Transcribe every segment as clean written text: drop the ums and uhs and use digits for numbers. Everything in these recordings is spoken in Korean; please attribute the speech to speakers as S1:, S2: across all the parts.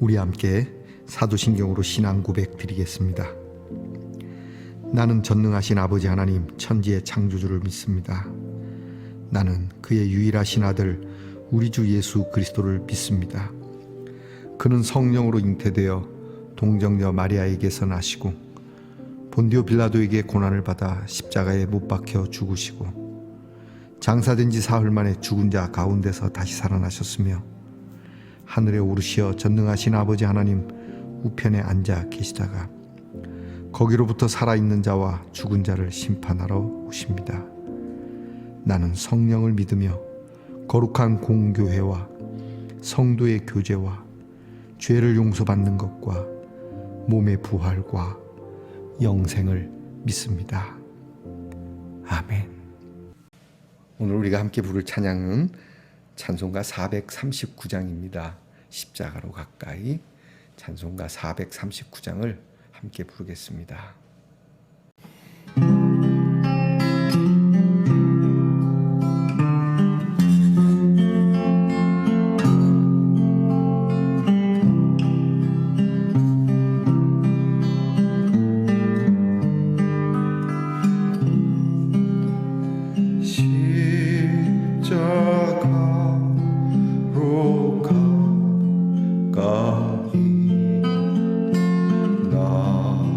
S1: 우리 함께 사도신경으로 신앙 고백 드리겠습니다. 나는 전능하신 아버지 하나님 천지의 창조주를 믿습니다. 나는 그의 유일하신 아들 우리 주 예수 그리스도를 믿습니다. 그는 성령으로 잉태되어 동정녀 마리아에게서 나시고 본디오 빌라도에게 고난을 받아 십자가에 못 박혀 죽으시고 장사된 지 사흘 만에 죽은 자 가운데서 다시 살아나셨으며 하늘에 오르시어 전능하신 아버지 하나님 우편에 앉아 계시다가 거기로부터 살아있는 자와 죽은 자를 심판하러 오십니다. 나는 성령을 믿으며 거룩한 공교회와 성도의 교제와 죄를 용서받는 것과 몸의 부활과 영생을 믿습니다. 아멘. 오늘 우리가 함께 부를 찬양은 찬송가 439장입니다. 십자가로 가까이 찬송가 439장을 함께 부르겠습니다.
S2: 십자가로 가까이 나를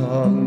S2: 영원한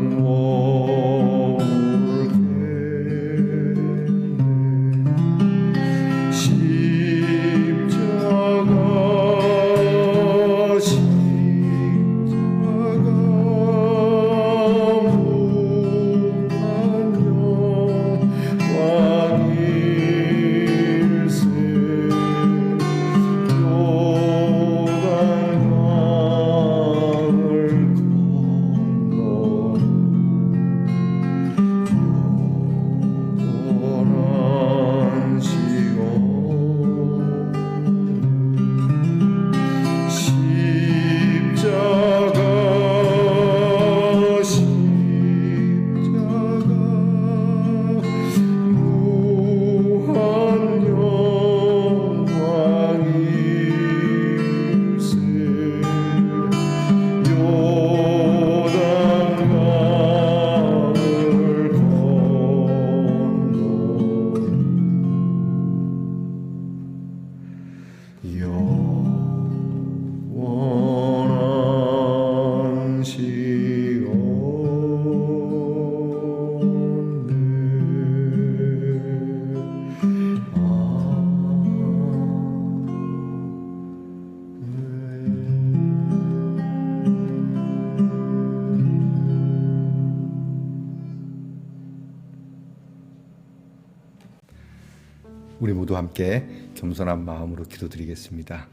S1: 우리 모두 함께 겸손한 마음으로 기도드리겠습니다.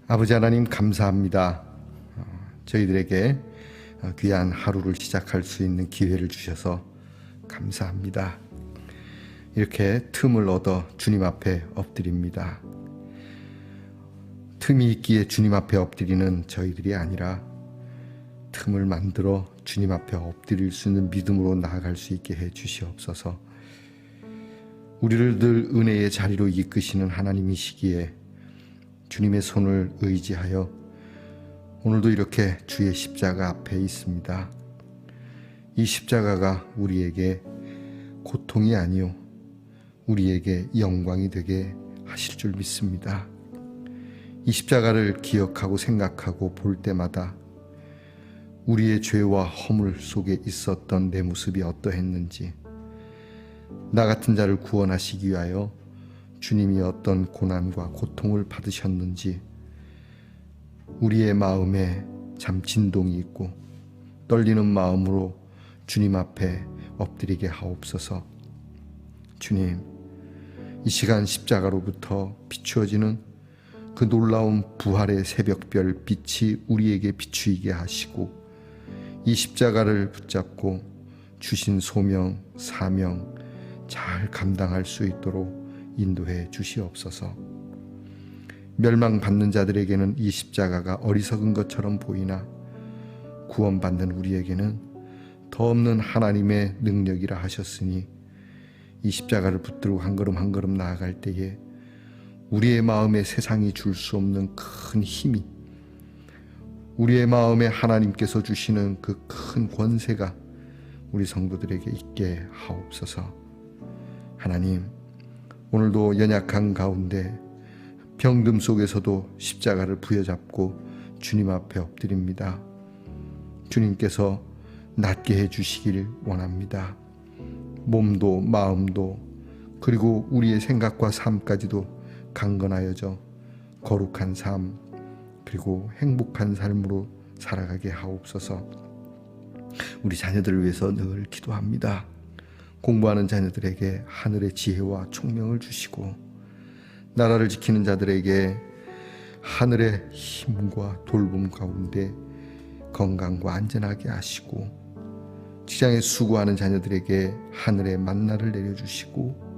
S1: 아버지 하나님, 감사합니다. 저희들에게 귀한 하루를 시작할 수 있는 기회를 주셔서 감사합니다. 이렇게 틈을 얻어 주님 앞에 엎드립니다. 틈이 있기에 주님 앞에 엎드리는 저희들이 아니라 틈을 만들어 주님 앞에 엎드릴 수 있는 믿음으로 나아갈 수 있게 해 주시옵소서. 우리를 늘 은혜의 자리로 이끄시는 하나님이시기에 주님의 손을 의지하여 오늘도 이렇게 주의 십자가 앞에 있습니다. 이 십자가가 우리에게 고통이 아니요 우리에게 영광이 되게 하실 줄 믿습니다. 이 십자가를 기억하고 생각하고 볼 때마다 우리의 죄와 허물 속에 있었던 내 모습이 어떠했는지, 나 같은 자를 구원하시기 위하여 주님이 어떤 고난과 고통을 받으셨는지 우리의 마음에 참 진동이 있고 떨리는 마음으로 주님 앞에 엎드리게 하옵소서. 주님, 이 시간 십자가로부터 비추어지는 그 놀라운 부활의 새벽별 빛이 우리에게 비추이게 하시고 이 십자가를 붙잡고 주신 소명, 사명 잘 감당할 수 있도록 인도해 주시옵소서. 멸망받는 자들에게는 이 십자가가 어리석은 것처럼 보이나 구원받는 우리에게는 더 없는 하나님의 능력이라 하셨으니 이 십자가를 붙들고 한 걸음 한 걸음 나아갈 때에 우리의 마음에 세상이 줄 수 없는 큰 힘이, 우리의 마음에 하나님께서 주시는 그 큰 권세가 우리 성도들에게 있게 하옵소서. 하나님, 오늘도 연약한 가운데 병듦 속에서도 십자가를 부여잡고 주님 앞에 엎드립니다. 주님께서 낫게 해주시길 원합니다. 몸도 마음도 그리고 우리의 생각과 삶까지도 강건하여져 거룩한 삶 그리고 행복한 삶으로 살아가게 하옵소서. 우리 자녀들을 위해서 늘 기도합니다. 공부하는 자녀들에게 하늘의 지혜와 총명을 주시고 나라를 지키는 자들에게 하늘의 힘과 돌봄 가운데 건강과 안전하게 하시고 직장에 수고하는 자녀들에게 하늘의 만나를 내려주시고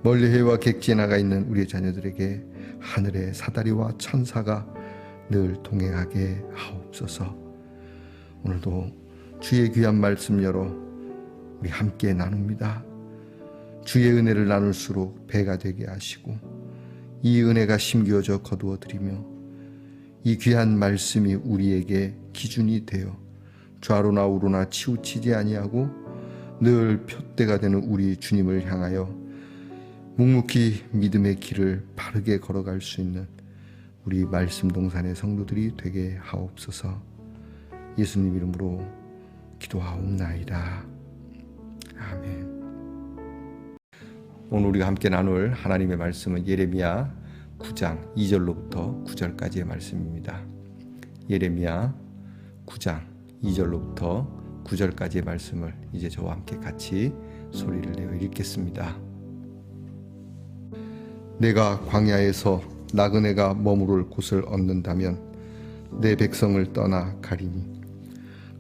S1: 멀리 해와 객지에 나가 있는 우리의 자녀들에게 하늘의 사다리와 천사가 늘 동행하게 하옵소서. 오늘도 주의 귀한 말씀 열어 우리 함께 나눕니다. 주의 은혜를 나눌수록 배가 되게 하시고 이 은혜가 심겨져 거두어드리며 이 귀한 말씀이 우리에게 기준이 되어 좌로나 우로나 치우치지 아니하고 늘 표대가 되는 우리 주님을 향하여 묵묵히 믿음의 길을 바르게 걸어갈 수 있는 우리 말씀 동산의 성도들이 되게 하옵소서. 예수님 이름으로 기도하옵나이다. 아멘. 오늘 우리가 함께 나눌 하나님의 말씀은 예레미야 9장 2절로부터 9절까지의 말씀입니다. 예레미야 9장 2절로부터 9절까지의 말씀을 이제 저와 함께 같이 소리를 내어 읽겠습니다. 내가 광야에서 나그네가 머무를 곳을 얻는다면 내 백성을 떠나 가리니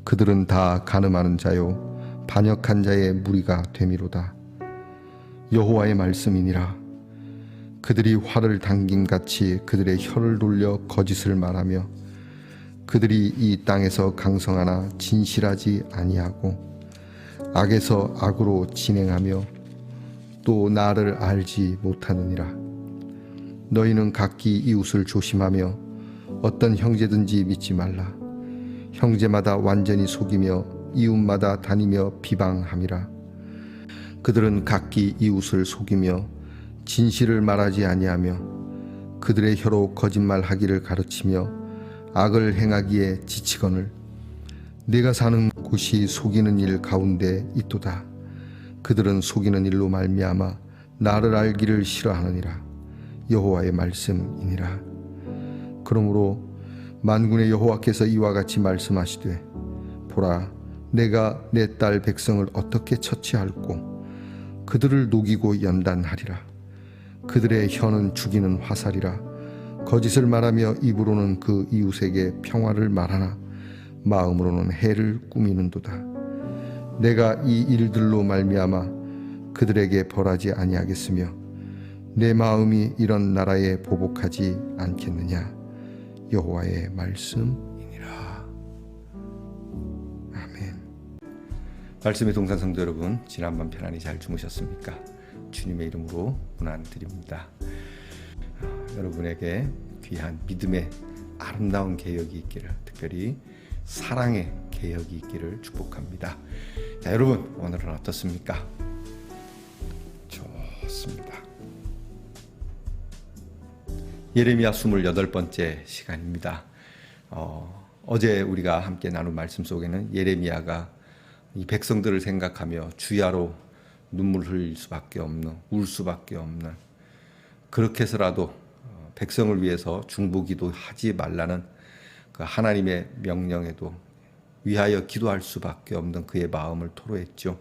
S1: 그들은 다 간음하는 자요 반역한 자의 무리가 되미로다. 여호와의 말씀이니라. 그들이 활을 당김같이 그들의 혀를 돌려 거짓을 말하며 그들이 이 땅에서 강성하나 진실하지 아니하고 악에서 악으로 진행하며 또 나를 알지 못하느니라. 너희는 각기 이웃을 조심하며 어떤 형제든지 믿지 말라. 형제마다 완전히 속이며 이웃마다 다니며 비방함이라. 그들은 각기 이웃을 속이며 진실을 말하지 아니하며 그들의 혀로 거짓말하기를 가르치며 악을 행하기에 지치거늘 내가 사는 곳이 속이는 일 가운데 있도다. 그들은 속이는 일로 말미암아 나를 알기를 싫어하느니라. 여호와의 말씀이니라. 그러므로 만군의 여호와께서 이와 같이 말씀하시되 보라, 내가 내 딸 백성을 어떻게 처치할꼬. 그들을 녹이고 연단하리라. 그들의 혀는 죽이는 화살이라. 거짓을 말하며 입으로는 그 이웃에게 평화를 말하나 마음으로는 해를 꾸미는도다. 내가 이 일들로 말미암아 그들에게 벌하지 아니하겠으며 내 마음이 이런 나라에 보복하지 않겠느냐. 여호와의 말씀이니라. 아멘. 말씀의 동산 성도 여러분, 지난밤 편안히 잘 주무셨습니까? 주님의 이름으로 문안 드립니다. 여러분에게 귀한 믿음의 아름다운 개혁이 있기를, 특별히 사랑의 개혁이 있기를 축복합니다. 자, 여러분 오늘은 어떻습니까? 좋습니다. 예레미야 28번째 시간입니다. 어제 우리가 함께 나눈 말씀 속에는 예레미야가 이 백성들을 생각하며 주야로 눈물 흘릴 수밖에 없는, 울 수밖에 없는, 그렇게 해서라도 백성을 위해서 중보기도 하지 말라는 그 하나님의 명령에도 위하여 기도할 수밖에 없는 그의 마음을 토로했죠.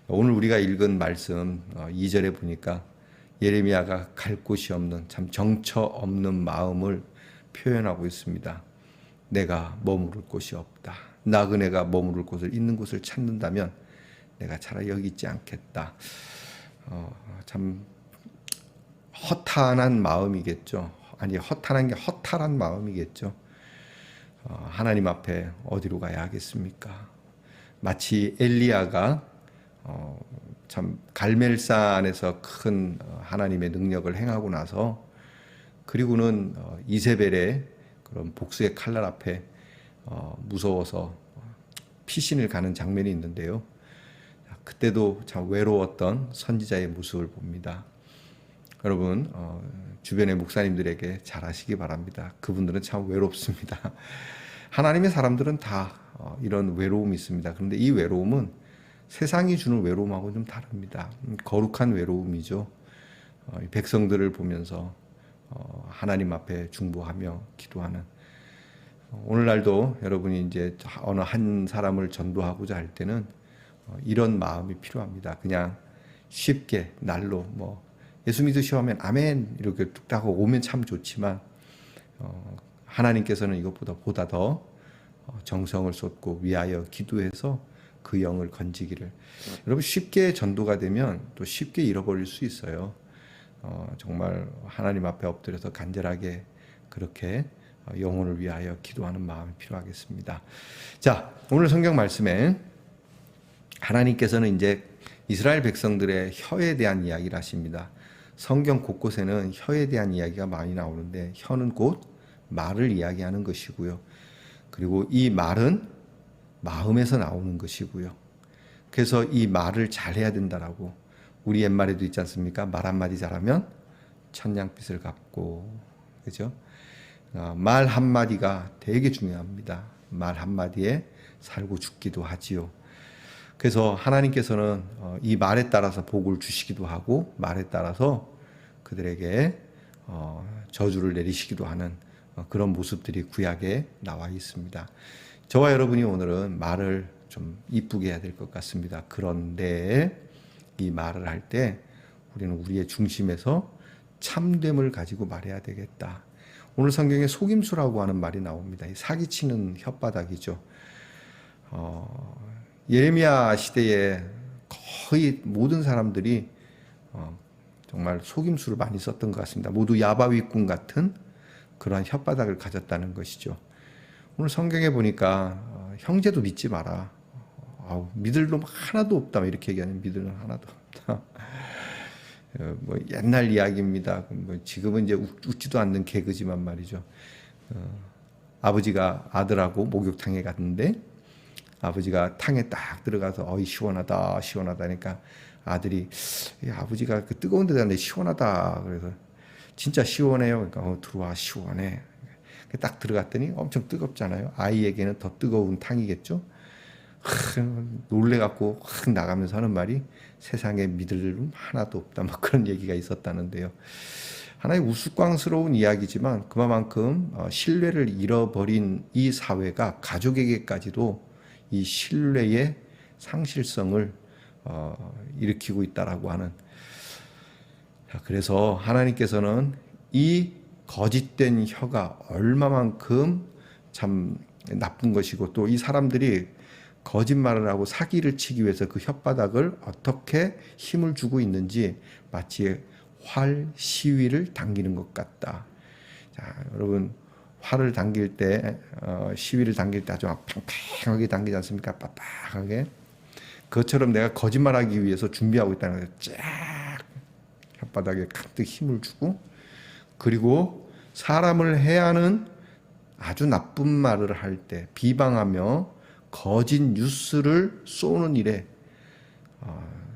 S1: 오늘 우리가 읽은 말씀 2절에 보니까 예레미야가 갈 곳이 없는, 참 정처 없는 마음을 표현하고 있습니다. 내가 머무를 곳이 없다. 나그네가 머무를 곳을, 있는 곳을 찾는다면 내가 차라리 여기 있지 않겠다. 참 허탄한 마음이겠죠. 아니, 허탄한 게 허탈한 마음이겠죠. 하나님 앞에 어디로 가야 하겠습니까? 마치 엘리야가 참 갈멜산에서 큰 하나님의 능력을 행하고 나서, 그리고는 이세벨의 그런 복수의 칼날 앞에 무서워서 피신을 가는 장면이 있는데요. 그때도 참 외로웠던 선지자의 모습을 봅니다. 여러분, 주변의 목사님들에게 잘 아시기 바랍니다. 그분들은 참 외롭습니다. 하나님의 사람들은 다 이런 외로움이 있습니다. 그런데 이 외로움은 세상이 주는 외로움하고 좀 다릅니다. 거룩한 외로움이죠. 백성들을 보면서 하나님 앞에 중보하며 기도하는, 오늘날도 여러분이 이제 어느 한 사람을 전도하고자 할 때는 이런 마음이 필요합니다. 그냥 쉽게 날로 예수 믿으시오 하면 아멘 이렇게 뚝딱 하고 오면 참 좋지만, 하나님께서는 이것보다 더 정성을 쏟고 위하여 기도해서 그 영을 건지기를. 여러분, 쉽게 전도가 되면 또 쉽게 잃어버릴 수 있어요. 정말 하나님 앞에 엎드려서 간절하게 그렇게 영혼을 위하여 기도하는 마음이 필요하겠습니다. 자, 오늘 성경 말씀에 하나님께서는 이제 이스라엘 백성들의 혀에 대한 이야기를 하십니다. 성경 곳곳에는 혀에 대한 이야기가 많이 나오는데, 혀는 곧 말을 이야기하는 것이고요. 그리고 이 말은 마음에서 나오는 것이고요. 그래서 이 말을 잘해야 된다라고, 우리 옛말에도 있지 않습니까? 말 한마디 잘하면 천냥빚을 갚고, 그죠? 말 한마디가 되게 중요합니다. 말 한마디에 살고 죽기도 하지요. 그래서 하나님께서는 이 말에 따라서 복을 주시기도 하고 말에 따라서 그들에게 저주를 내리시기도 하는 그런 모습들이 구약에 나와 있습니다. 저와 여러분이 오늘은 말을 좀 이쁘게 해야 될 것 같습니다. 그런데 이 말을 할 때 우리는 우리의 중심에서 참됨을 가지고 말해야 되겠다. 오늘 성경에 속임수라고 하는 말이 나옵니다. 사기치는 혓바닥이죠. 예레미야 시대에 거의 모든 사람들이 정말 속임수를 많이 썼던 것 같습니다. 모두 야바위꾼 같은 그러한 혓바닥을 가졌다는 것이죠. 오늘 성경에 보니까 형제도 믿지 마라. 믿을 놈 하나도 없다. 이렇게 얘기하는 믿을 놈 하나도 없다. 뭐 옛날 이야기입니다. 뭐 지금은 이제 웃지도 않는 개그지만 말이죠. 아버지가 아들하고 목욕탕에 갔는데 아버지가 탕에 딱 들어가서 어이 시원하다 시원하다니까 아들이 아버지가 그 뜨거운 데다 내 시원하다 그래서 진짜 시원해요. 그러니까 들어와 시원해. 딱 들어갔더니 엄청 뜨겁잖아요. 아이에게는 더 뜨거운 탕이겠죠. 놀래갖고 나가면서 하는 말이 세상에 믿을 놈 하나도 없다. 막 그런 얘기가 있었다는데요. 하나의 우스꽝스러운 이야기지만 그만큼 신뢰를 잃어버린 이 사회가 가족에게까지도 이 신뢰의 상실성을 일으키고 있다라고 하는. 그래서 하나님께서는 이 거짓된 혀가 얼마만큼 참 나쁜 것이고 또 이 사람들이 거짓말을 하고 사기를 치기 위해서 그 혓바닥을 어떻게 힘을 주고 있는지 마치 활 시위를 당기는 것 같다. 자, 여러분 활을 당길 때 시위를 당길 때 아주 팽팽하게 당기지 않습니까? 빡빡하게. 그것처럼 내가 거짓말하기 위해서 준비하고 있다는 거예요. 쫙 혓바닥에 가득 힘을 주고 그리고 사람을 해하는 아주 나쁜 말을 할 때 비방하며 거짓 뉴스를 쏘는 일에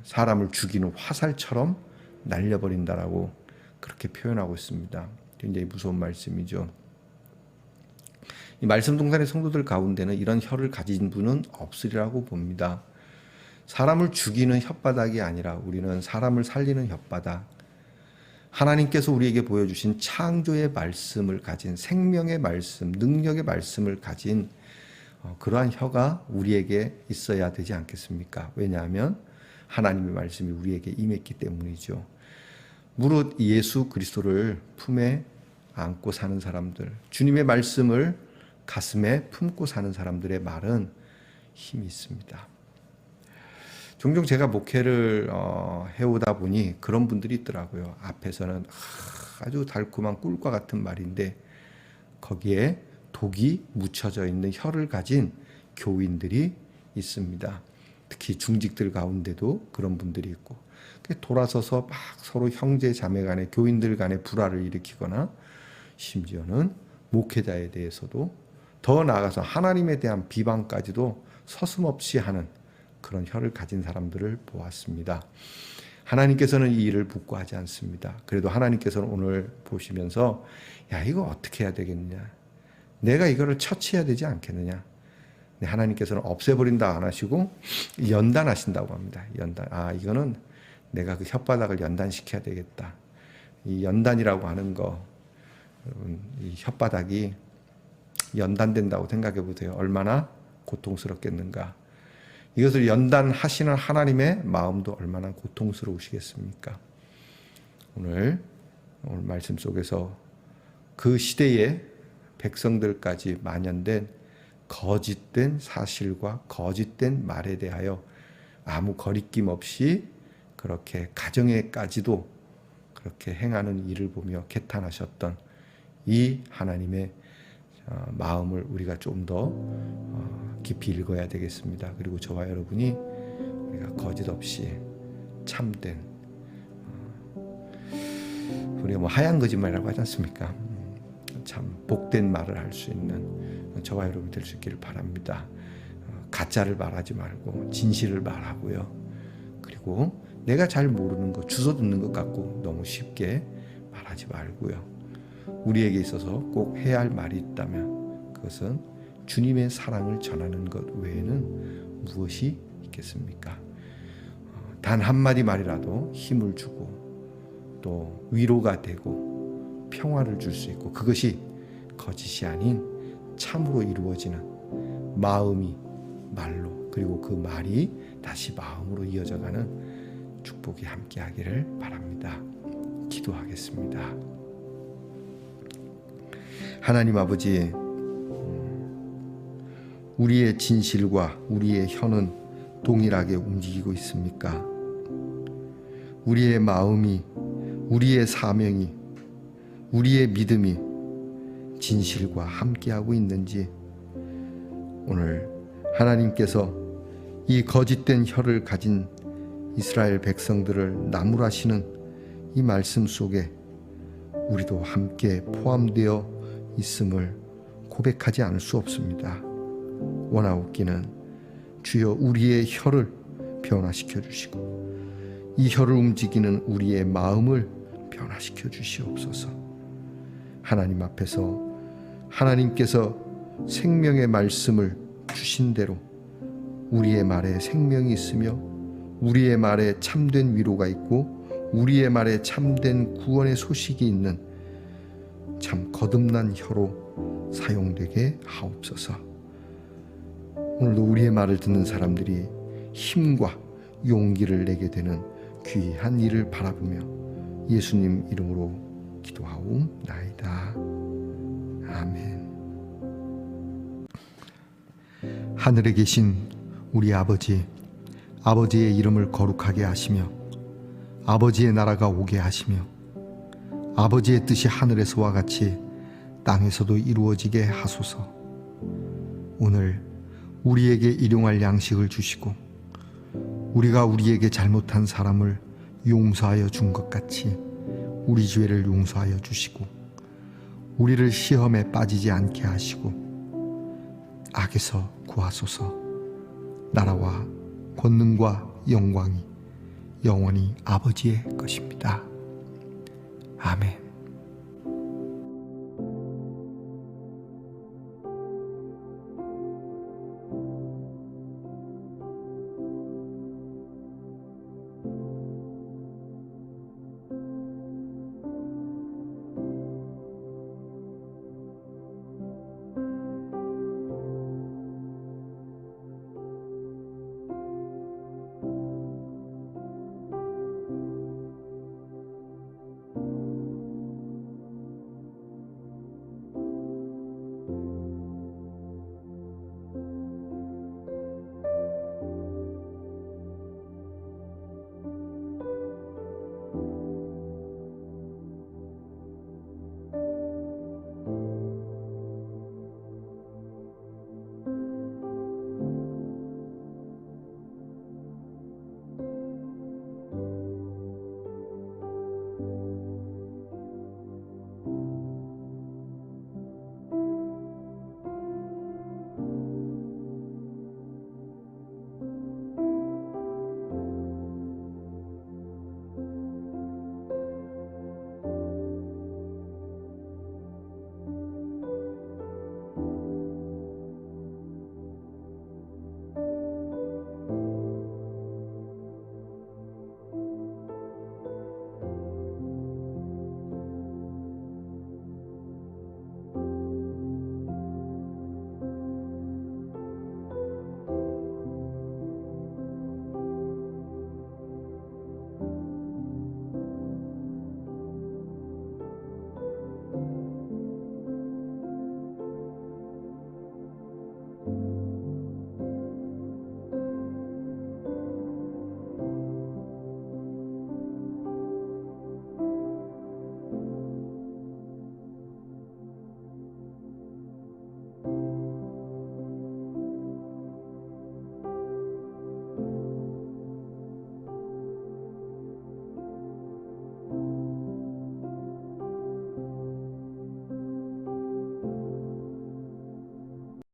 S1: 사람을 죽이는 화살처럼 날려버린다라고 그렇게 표현하고 있습니다. 굉장히 무서운 말씀이죠. 이 말씀 동산의 성도들 가운데는 이런 혀를 가진 분은 없으리라고 봅니다. 사람을 죽이는 혓바닥이 아니라 우리는 사람을 살리는 혓바닥, 하나님께서 우리에게 보여주신 창조의 말씀을 가진 생명의 말씀, 능력의 말씀을 가진 그러한 혀가 우리에게 있어야 되지 않겠습니까? 왜냐하면 하나님의 말씀이 우리에게 임했기 때문이죠. 무릇 예수 그리스도를 품에 안고 사는 사람들, 주님의 말씀을 가슴에 품고 사는 사람들의 말은 힘이 있습니다. 종종 제가 목회를 해오다 보니 그런 분들이 있더라고요. 앞에서는 아주 달콤한 꿀과 같은 말인데 거기에 독이 묻혀져 있는 혀를 가진 교인들이 있습니다. 특히 중직들 가운데도 그런 분들이 있고 돌아서서 막 서로 형제 자매 간에 교인들 간에 불화를 일으키거나 심지어는 목회자에 대해서도 더 나아가서 하나님에 대한 비방까지도 서슴없이 하는 그런 혀를 가진 사람들을 보았습니다. 하나님께서는 이 일을 복구하지 않습니다. 그래도 하나님께서는 오늘 보시면서 야 이거 어떻게 해야 되겠느냐, 내가 이거를 처치해야 되지 않겠느냐. 하나님께서는 없애버린다 안 하시고 연단하신다고 합니다. 연단. 이거는 내가 그 혓바닥을 연단시켜야 되겠다. 이 연단이라고 하는 거, 여러분, 이 혓바닥이 연단된다고 생각해 보세요. 얼마나 고통스럽겠는가. 이것을 연단하시는 하나님의 마음도 얼마나 고통스러우시겠습니까? 오늘 말씀 속에서 그 시대의 백성들까지 만연된 거짓된 사실과 거짓된 말에 대하여 아무 거리낌 없이 그렇게 가정에까지도 그렇게 행하는 일을 보며 개탄하셨던 이 하나님의 마음을 우리가 좀 더 깊이 읽어야 되겠습니다. 그리고 저와 여러분이 우리가 거짓 없이 참된, 우리가 뭐 하얀 거짓말이라고 하지 않습니까? 참 복된 말을 할 수 있는 저와 여러분 될 수 있기를 바랍니다. 가짜를 말하지 말고 진실을 말하고요. 그리고 내가 잘 모르는 것, 주워 듣는 것 같고 너무 쉽게 말하지 말고요. 우리에게 있어서 꼭 해야 할 말이 있다면 그것은 주님의 사랑을 전하는 것 외에는 무엇이 있겠습니까? 단 한마디 말이라도 힘을 주고 또 위로가 되고 평화를 줄 수 있고, 그것이 거짓이 아닌 참으로 이루어지는 마음이 말로, 그리고 그 말이 다시 마음으로 이어져가는 축복이 함께하기를 바랍니다. 기도하겠습니다. 하나님 아버지, 우리의 진실과 우리의 혀는 동일하게 움직이고 있습니까? 우리의 마음이, 우리의 사명이, 우리의 믿음이 진실과 함께하고 있는지 오늘 하나님께서 이 거짓된 혀를 가진 이스라엘 백성들을 나무라시는 이 말씀 속에 우리도 함께 포함되어 있음을 고백하지 않을 수 없습니다. 원하옵기는 주여 우리의 혀를 변화시켜 주시고 이 혀를 움직이는 우리의 마음을 변화시켜 주시옵소서. 하나님 앞에서 하나님께서 생명의 말씀을 주신 대로 우리의 말에 생명이 있으며 우리의 말에 참된 위로가 있고 우리의 말에 참된 구원의 소식이 있는 참 거듭난 혀로 사용되게 하옵소서. 오늘도 우리의 말을 듣는 사람들이 힘과 용기를 내게 되는 귀한 일을 바라보며 예수님 이름으로 기도하옵나이다. 아멘. 하늘에 계신 우리 아버지, 아버지의 이름을 거룩하게 하시며 아버지의 나라가 오게 하시며 아버지의 뜻이 하늘에서와 같이 땅에서도 이루어지게 하소서. 오늘 우리에게 일용할 양식을 주시고 우리가 우리에게 잘못한 사람을 용서하여 준 것 같이 우리 죄를 용서하여 주시고 우리를 시험에 빠지지 않게 하시고 악에서 구하소서. 나라와 권능과 영광이 영원히 아버지의 것입니다. 아멘.